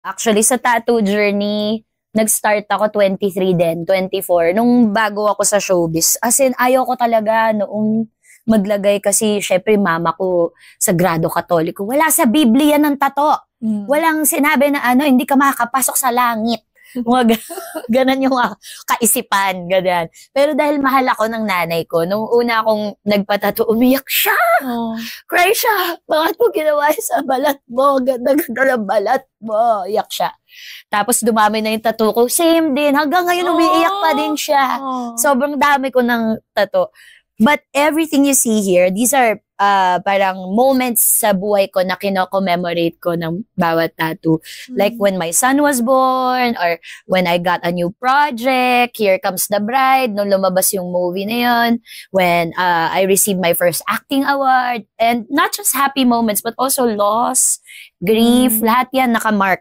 Actually, sa tattoo journey, nag-start ako 23 din, 24, nung bago ako sa showbiz. As in, ayaw ko talaga noong maglagay kasi syempre mama ko sagrado katoliko. Wala sa Biblia ng tato. Walang sinabi na hindi ka makakapasok sa langit. Mga ganon yung kaisipan, ganyan. Pero dahil mahal ako ng nanay ko, nung una akong nagpatato, umiyak siya. Cry siya. Bakit mo ginawa sa balat mo? Ganda-ganda ng balat mo. Iyak siya. Tapos dumami na yung tattoo ko. Same din. Hanggang ngayon umiiyak pa din siya. Sobrang dami ko ng tattoo. But everything you see here, these are parang moments sa buhay ko na kino-commemorate ko ng bawat tattoo. Like when my son was born, or when I got a new project, Here Comes the Bride, nung lumabas yung movie na yun, when I received my first acting award, and not just happy moments, but also loss, grief, lahat yan nakamark